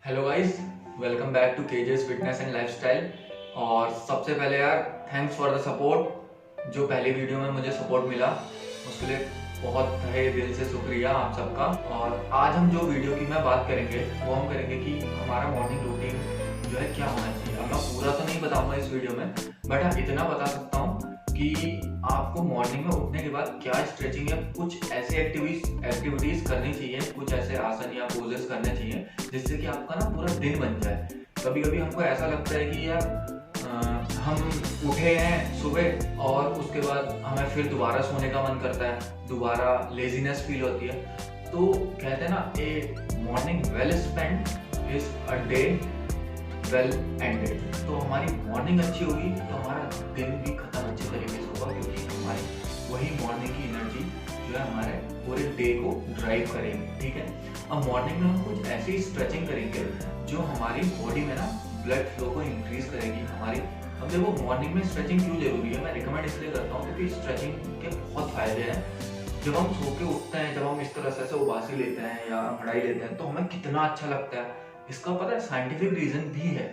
Hello guys, welcome back to KJ's fitness and lifestyle. और सबसे पहले यार थैंक्स फॉर द सपोर्ट। जो पहली वीडियो में मुझे सपोर्ट मिला उसके लिए बहुत तहे दिल से शुक्रिया आप सबका। और आज हम जो वीडियो की मैं बात करेंगे वो हम करेंगे कि हमारा मॉर्निंग रूटीन जो है क्या होना चाहिए। अब मैं पूरा तो नहीं बताऊंगा इस वीडियो में, बट हाँ इतना बता सकता हूँ कि आपको मॉर्निंग में उठने के बाद क्या स्ट्रेचिंग या कुछ ऐसे एक्टिविटीज करनी चाहिए, कुछ ऐसे आसन या पोजेस करने चाहिए जिससे कि आपका ना पूरा दिन बन जाए। कभी कभी हमको ऐसा लगता है कि यार हम उठे हैं सुबह और उसके बाद हमें फिर दोबारा सोने का मन करता है, दोबारा लेजीनेस फील होती है। तो कहते हैं ना, a morning well spend is a day well ended. तो हमारी मॉर्निंग अच्छी होगी तो हमारा दिन भी खत्म अच्छे तरीके से होगा, क्योंकि हमारी वही मॉर्निंग की एनर्जी जो है हमारे पूरे डे को ड्राइव करेगी। ठीक है, अब मॉर्निंग में हम कुछ ऐसी स्ट्रेचिंग करेंगे जो हमारी बॉडी में ना ब्लड फ्लो को इंक्रीज करेगी हमारी। अब देखो मॉर्निंग में स्ट्रेचिंग क्यों जरूरी है, मैं रिकमेंड इसलिए करता हूँ क्योंकि स्ट्रेचिंग के बहुत फायदे हैं। जब हम सो के उठते हैं, जब हम इस तरह से उबासी लेते हैं या अंगड़ाई लेते हैं तो हमें कितना अच्छा लगता है। इसका पता है साइंटिफिक रीजन भी है।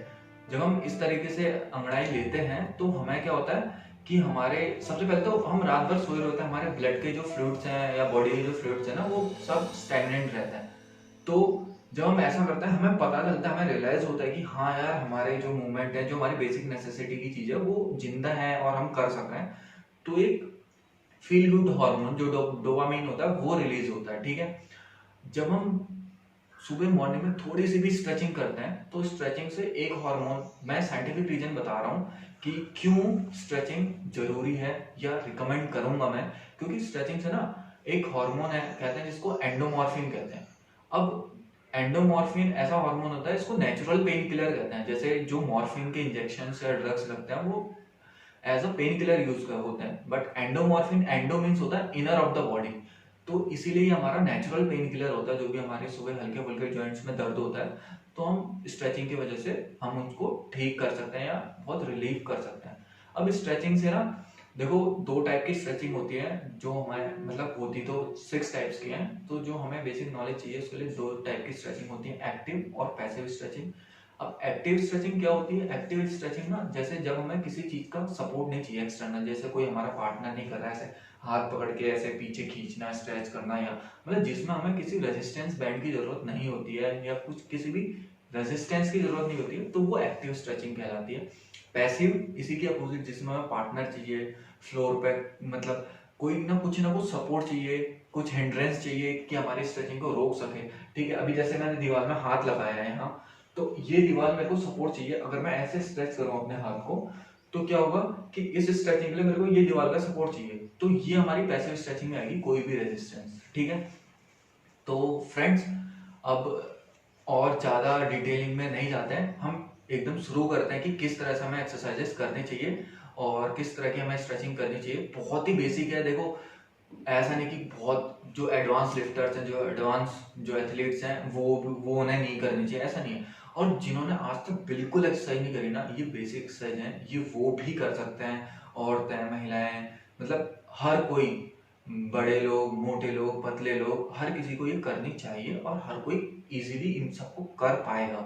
जब हम इस तरीके से अंगड़ाई लेते हैं तो हमें क्या होता है कि हमारे सबसे पहले तो हम रात भर सोए रहते हैं, हमारे ब्लड के जो फ्लूइड्स हैं या बॉडी के जो फ्लूइड्स हैं ना वो सब स्टैग्नेंट रहते हैं। तो जब हम ऐसा करते हैं हमें पता चलता है, हमें रियलाइज होता है कि हाँ यार हमारे जो मूवमेंट है, जो हमारी बेसिक नेसेसिटी की चीज है वो जिंदा है और हम कर सक रहे हैं। तो एक फील गुड हार्मोन जो डोपामिन होता है वो रिलीज होता है। ठीक है, जब हम सुबह मॉर्निंग में थोड़ी सी भी स्ट्रेचिंग करते हैं तो स्ट्रेचिंग से एक हार्मोन, मैं साइंटिफिक रीजन बता रहा हूँ कि क्यों स्ट्रेचिंग जरूरी है या रिकमेंड करूंगा मैं, क्योंकि स्ट्रेचिंग से ना एक हार्मोन है, कहते हैं जिसको एंडोमॉर्फिन कहते हैं। अब एंडोमॉर्फिन ऐसा हार्मोन होता है, इसको नेचुरल पेन किलर कहते हैं। जैसे जो मॉर्फिन के इंजेक्शन या ड्रग्स लगते हैं वो as a pain killer use कर होते हैं, बट एंडोमॉर्फिन, एंडो मीन्स होता है इनर ऑफ द बॉडी, तो इसीलिए हमारा नेचुरल पेन किलर होता है। जो भी हमारे सुबह हल्के फुल्के जॉइंट्स में दर्द होता है तो हम स्ट्रेचिंग की वजह से हम उसको ठीक कर सकते हैं या बहुत रिलीफ कर सकते हैं। अब स्ट्रेचिंग से ना देखो दो टाइप की स्ट्रेचिंग होती है, जो हमें मतलब होती तो 6 टाइप्स की हैं। तो जो हमें बेसिक नॉलेज चाहिए उसके लिए दो टाइप की स्ट्रेचिंग होती है, एक्टिव और पैसिव स्ट्रेचिंग। अब एक्टिव स्ट्रेचिंग क्या होती है? एक्टिव स्ट्रेचिंग ना जैसे जब हमें किसी चीज का सपोर्ट नहीं चाहिए एक्सटर्नल, जैसे कोई हमारा पार्टनर नहीं कर रहा है ऐसे हाथ पकड़ के ऐसे पीछे खींचना, स्ट्रेच करना, या मतलब जिसमें हमें किसी रेजिस्टेंस बैंड की जरूरत नहीं होती है या कुछ किसी भी रेजिस्टेंस की जरूरत नहीं होती है, तो वो एक्टिव स्ट्रेचिंग कहलाती है। पैसिव इसी के अपोजिट, जिसमें हमें पार्टनर चाहिए, फ्लोर पे मतलब कोई ना कुछ सपोर्ट चाहिए, कुछ हिंड्रेंस चाहिए कि हमारी स्ट्रेचिंग को रोक सके। ठीक है, अभी जैसे मैंने दीवार में हाथ लगाया है यहाँ, तो ये दीवार मेरे को सपोर्ट चाहिए। अगर मैं ऐसे स्ट्रेच करूँ अपने हाथ को तो क्या होगा कि इस स्ट्रेचिंग के लिए मेरे को ये दीवार का सपोर्ट चाहिए, तो ये हमारी पैसिव स्ट्रेचिंग में आएगी, कोई भी रेजिस्टेंस। ठीक है, तो फ्रेंड्स अब और ज़्यादा डिटेलिंग में नहीं जाते हैं, हम एकदम शुरू करते हैं कि किस तरह से हमें एक्सरसाइजेस करने चाहिए और किस तरह की हमें स्ट्रेचिंग करनी चाहिए। बहुत ही बेसिक है, देखो ऐसा नहीं कि बहुत जो एडवांस लिफ्टर्स हैं, जो एडवांस जो एथलीट्स हैं वो उन्हें नहीं करनी चाहिए, ऐसा नहीं है। और जिन्होंने आज तक बिल्कुल एक्सरसाइज नहीं करी ना, ये बेसिक एक्सरसाइज है, ये वो भी कर सकते हैं, औरतें, महिलाएं, मतलब हर कोई, बड़े लोग, मोटे लोग, पतले लोग, हर किसी को ये करनी चाहिए और हर कोई इजीली इन सबको कर पाएगा।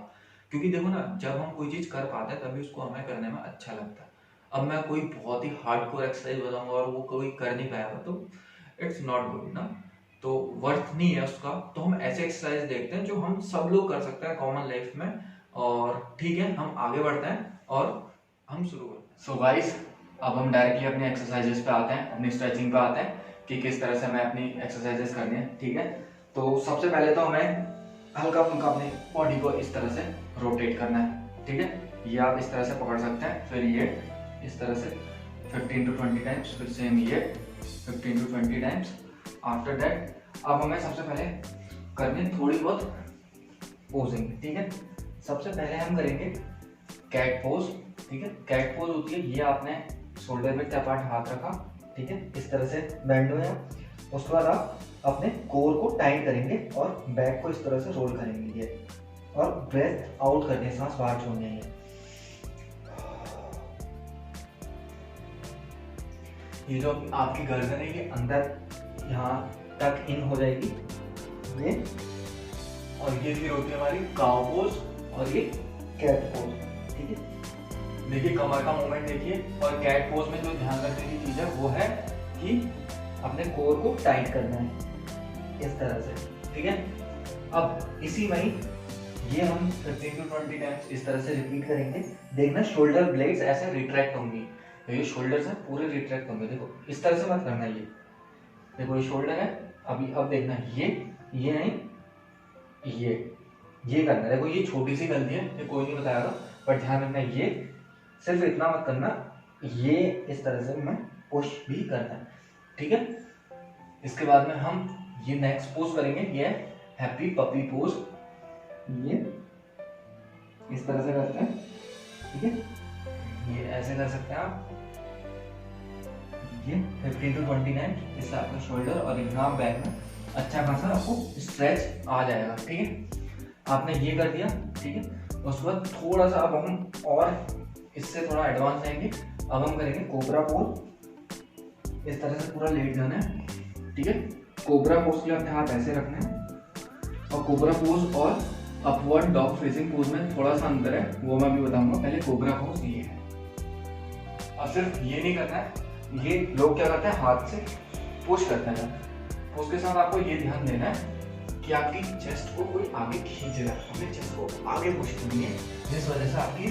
क्योंकि देखो ना, जब हम कोई चीज कर पाते हैं तभी उसको हमें करने में अच्छा लगता है। अब मैं कोई बहुत ही हार्डकोर एक्सरसाइज बताऊंगा और वो कोई कर नहीं पाएगा तो इट्स नॉट गुड ना, तो वर्थ नहीं है उसका। तो हम ऐसे एक्सरसाइज देखते हैं जो हम सब लोग कर सकते हैं कॉमन लाइफ में। और ठीक है, हम आगे बढ़ते हैं और हम शुरू करते हैं। सो गाइस, अब हम डायरेक्टली अपने एक्सरसाइजेस पे आते हैं, अपनी स्ट्रेचिंग पे आते हैं कि किस तरह से हमें अपनी एक्सरसाइजेस करनी है। ठीक है, तो सबसे पहले तो हमें हल्का फुल्का अपनी बॉडी को इस तरह से रोटेट करना है। ठीक है, ये आप इस तरह से पकड़ सकते हैं, फिर ये इस तरह से 15 to 20 टाइम्स, फिर सेम ये 15 to 20 टाइम्स। आफ्टर दैट अब हमें सबसे पहले करनी थोड़ी बहुत पोजिंग। ठीक है, सबसे पहले हम करेंगे कैट पोज। ठीक है, कैट पोज होती है, ये आपने शोल्डर पे चपाट हाथ रखा, ठीक है, इस तरह से बैंड हो। उसके बाद आप अपने कोर को टाइट करेंगे और बैक को इस तरह से रोल करेंगे ये, और ब्रेथ आउट करनी है, सांस बाहर छोड़नी है। ये जो आपकी गर्दन है ये अंदर यहाँ तक इन हो जाएगी ये, और ये फिर होती है हमारी काउ पोज। और ये कैट पोज। ठीक है, देखिए कमर का मूवमेंट देखिए। और कैट पोज में जो ध्यान रखने की चीज है वो है कि अपने कोर को टाइट करना है इस तरह से। ठीक है, अब इसी में ही ये हम 15 to 20 टाइम्स इस तरह से रिपीट करेंगे। देखना शोल्डर ब्लेड्स ऐसे रिट्रैक्ट होंगी, तो ये शोल्डर्स हैं पूरे रिट्रैक्ट होंगे। देखो इस तरह से मत करना, ये देखो ये शोल्डर है। अभी अब देखना ये नहीं, ये करना है। देखो ये छोटी सी गलती है, ये कोई नहीं बताएगा, पर ध्यान रखना ये सिर्फ इतना मत करना, ये इस तरह से मैं पुश भी करना है। ठीक है, इसके बाद में हम ये नेक्स्ट पोज करेंगे, ये हैप्पी पपी पोज। ये इस तरह से करते हैं। ठीक है, ये ऐसे कर सकते हैं आप। ये 15 to 20 टाइम्स, इससे आपका शोल्डर और एग्जाम बैक में अच्छा खासा आपको स्ट्रेच आ जाएगा। ठीक है, आपने ये कर दिया। ठीक है, उसके बाद थोड़ा सा अब हम और इससे थोड़ा एडवांस जाएंगे। अब हम करेंगे कोबरा पोज। इस तरह से पूरा लेट जाना है। ठीक है, कोबरा पोज के लिए अपने हाथ ऐसे रखने हैं। और कोबरा पोज और अपवर्ड डॉग फेसिंग पोज में थोड़ा सा अंतर है, वो मैं भी बताऊंगा। पहले कोबरा पोज ये है। और सिर्फ ये नहीं करना है, ये लोग क्या करते हैं हाथ से पुश करते हैं। पुश के साथ आपको ये ध्यान देना है कि आपकी चेस्ट को कोई आगे खींच रहा है, हमें चेस्ट को आगे पुश करनी है, जिस वजह से आपकी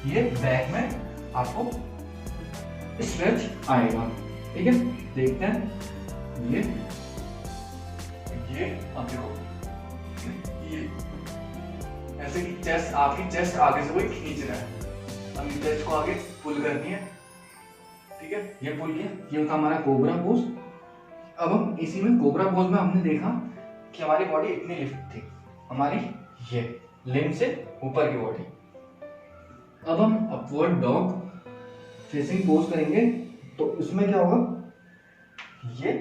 ये बैक में आपको स्ट्रेच आएगा। ठीक है, देखते हैं ये अब देखो ये ऐसे कि चेस्ट, आपकी चेस्ट आगे से कोई खींच रहा है, हम चेस्ट को आगे पुल करनी है। ठीक है, ये पुल किया, ये होता हमारा कोबरा पोज। अब हम इसी में कोबरा पोज में हमने देखा कि हमारी बॉडी इतनी लिफ्ट थी, हमारी ये लिम्ब से ऊपर की बॉडी। अब हम अपवर्ड डॉग फेसिंग पोज करेंगे, तो इसमें क्या होगा, ये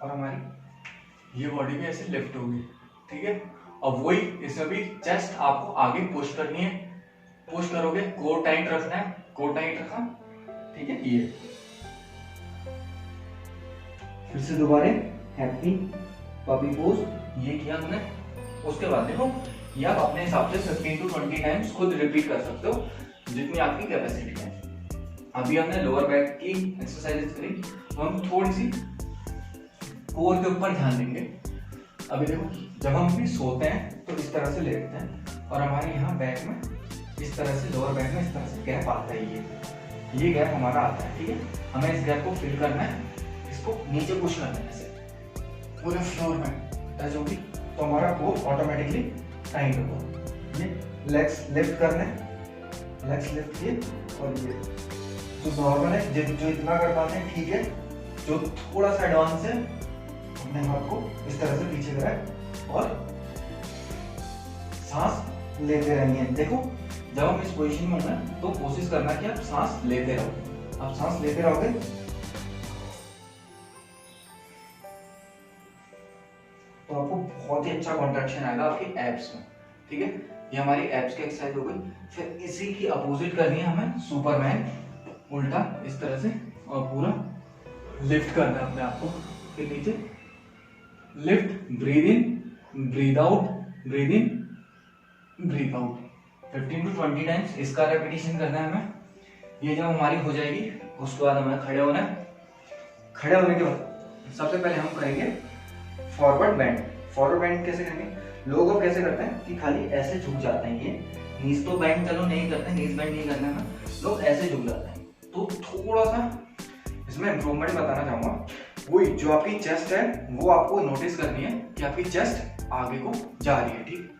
और हमारी ये बॉडी भी ऐसे लिफ्ट होगी। ठीक है, अब वही इसमें भी चेस्ट आपको आगे पुश करनी है। पुश करोगे, कोर टाइट रखना है, कोर टाइट रखा। ठीक है, ये फिर से दोबारा हैप्पी पपी पोज ये किया हमने। उसके बाद देखो ये आप अपने हिसाब से 15 to 20 टाइम्स खुद रिपीट कर सकते हो, जितनी आपकी कैपेसिटी है। अभी हमने लोअर बैक की एक्सरसाइजेस करी, तो हम थोड़ी सी कोर के ऊपर ध्यान देंगे। अभी देखो जब हम भी सोते हैं तो इस तरह से लेटते हैं, और हमारे यहाँ बैक में इस तरह से, लोअर बैक में इस तरह से गैप आता है, ये गैप हमारा आता है। ठीक है, हमें इस गैप को फिल करना है, इसको नीचे पुश करना है ऐसे पूरे फ्लोर में टच होगी, तो हमारा कोर ऑटोमेटिकली टाइट होगा। ये लेग्स लिफ्ट करने, लेग्स लिफ्ट किए, और ये जो नॉर्मल है, जो इतना कर पाते हैं ठीक है, जो थोड़ा सा एडवांस है अपने हाथ को इस तरह से पीछे कराए और सांस लेते रहेंगे। देखो जब हम इस पोजीशन में होंगे तो कोशिश करना कि आप सांस लेते रहो। आप सांस लेते रहोगे तो आपको बहुत ही अच्छा कॉन्ट्रैक्शन आएगा आपकी एब्स में। ठीक है, ये हमारी एब्स की एक्सरसाइज हो गई। फिर इसी की अपोजिट करनी है हमें, सुपरमैन, उल्टा इस तरह से, और पूरा लिफ्ट करना है अपने आप को। फिर नीचे lift, breathe in, breathe out, breathe in, breathe out. 15 to 20 times इसका रेपिटेशन करना है हमें। ये जब हमारी हो जाएगी उसके बाद हमें खड़े होना है। खड़े होने के बाद सबसे पहले हम करेंगे फॉरवर्ड बेंड। फॉरवर्ड बेंड कैसे करेंगे, लोग अब कैसे करते हैं कि खाली ऐसे झुक जाते हैं। ये नीज तो बेंड चलो नहीं करते, नीज बेंड नहीं करना है, लोग ऐसे झुक जाते हैं। तो थोड़ा सा इसमें इम्प्रूवमेंट बताना चाहूंगा। वही जो आपकी चेस्ट है वो आपको नोटिस करनी है कि आपकी चेस्ट आगे को जा रही है। ठीक,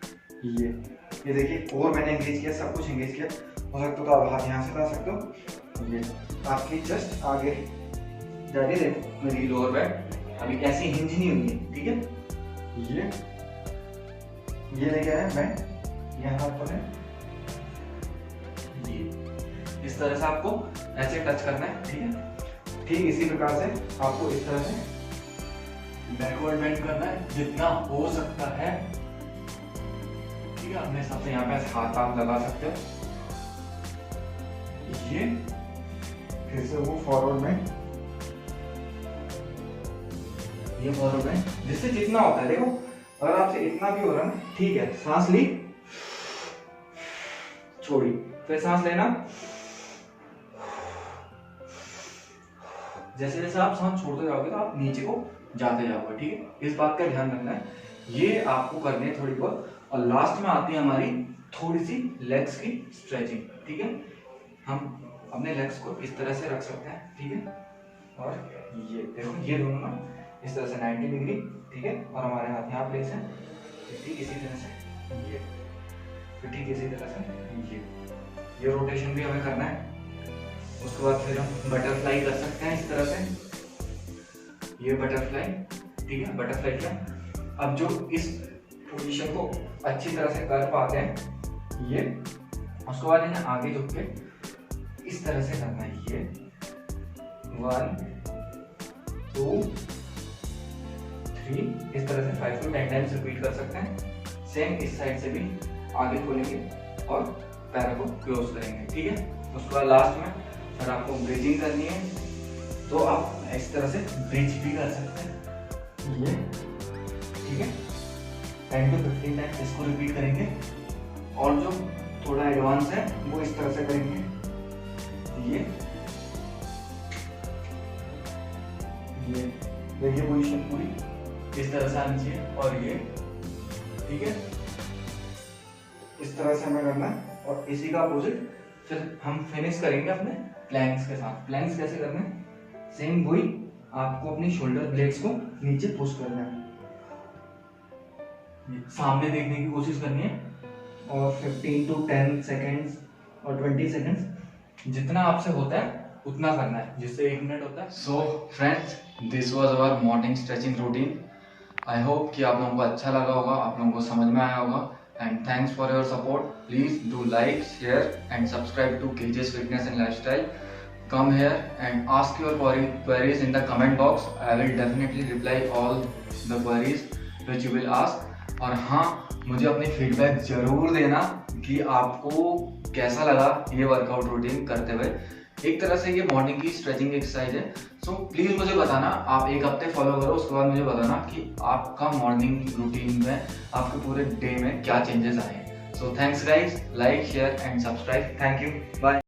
ये देखिए कोर मैंने एंगेज किया, सब कुछ एंगेज किया। हो सकता तो आप हाथ यहाँ से ला सकते हो। ये आपकी चेस्ट आगे जा रही है। देखो मेरी लोअर बैक अभी ऐसी हिंज नहीं हुई है। ठीक है, ये लेके आया मैं यहाँ पर है, ये इस तरह से आपको ऐसे टच करना है। ठीक है, ठीक इसी प्रकार से आपको इस तरह से बैकवर्ड बेंड करना है जितना हो सकता है। ठीक है, अपने हिसाब से यहाँ पे हाथ आप लगा सकते हो। ये फिर से वो फॉरवर्ड बेंड, ये फॉरवर्ड बेंड, जिससे जितना होता है। देखो अगर आपसे इतना भी हो रहा है ठीक है, सांस ली, छोड़ी, फिर सांस लेना। जैसे जैसे आप सांस छोड़ते जाओगे तो आप नीचे को जाते जाओगे, ठीक है। इस बात का ध्यान रखना है, ये आपको करनी है थोड़ी बहुत। और लास्ट में आती है हमारी थोड़ी सी लेग्स की स्ट्रेचिंग, ठीक है। हम अपने लेग्स को इस तरह से रख सकते हैं, ठीक है। और ये देखो, ये दोनों ना इस तरह से 90 डिग्री, ठीक है। और हमारे हाथ यहाँ प्लेस है, ठीक इसी तरह से ये, फिर ठीक इसी तरह से ये रोटेशन भी हमें करना है। उसके बाद फिर हम बटरफ्लाई कर सकते हैं इस तरह से, ये बटरफ्लाई, ठीक है। बटरफ्लाई क्या, अब जो इस पोजीशन को अच्छी तरह से कर पाते हैं ये, उसके बाद इन्हें आगे झुक के इस तरह से करना है। ये 1 2 3 इस तरह से 5 to 10 टाइम्स रिपीट कर सकते हैं। सेम इस साइड से भी आगे खोलेंगे और पैरों को क्लोज करेंगे, ठीक है। उसके बाद लास्ट में अगर आपको ब्रीथिंग करनी है तो आप इस तरह से ब्रीथ भी कर सकते हैं, ये, ठीक है। 10 to 15 टाइम्स इसको रिपीट करेंगे। और जो थोड़ा एडवांस है वो इस तरह से करेंगे, ये देखिए पोजीशन पूरी इस तरह से आनी चाहिए। और ये, ठीक है, इस तरह से हमें करना है। और इसी का अपोजिट फिर हम फिनिश करेंगे अपने प्लैंक्स के साथ। प्लैंक्स कैसे करना है, सेम वही, आपको अपनी शोल्डर ब्लेड्स को नीचे पुश करना है, सामने देखने की कोशिश करनी है। और 15 to 10 सेकेंड्स और 20 सेकेंड्स जितना आपसे होता है उतना करना है, जिससे 1 मिनट होता है। So friends, this was our morning stretching routine. I hope कि आप लोगों को अच्छा लगा होगा, आप लोगों को समझ में आया होगा। And thanks for your support. Please do like, share and subscribe to KJ's fitness and lifestyle. Come here and ask your queries in the comment box. I will definitely reply all the queries which you will ask. और हाँ, मुझे अपनी feedback जरूर देना कि आपको कैसा लगा ये वर्कआउट रूटीन करते हुए। एक तरह से ये मॉर्निंग की स्ट्रेचिंग एक्सरसाइज है। सो प्लीज़ मुझे बताना, आप 1 हफ्ते फॉलो करो, उसके बाद मुझे बताना कि आपका मॉर्निंग रूटीन में, आपके पूरे डे में क्या चेंजेस आए हैं। So thanks guys, like, share and subscribe. Thank you, bye.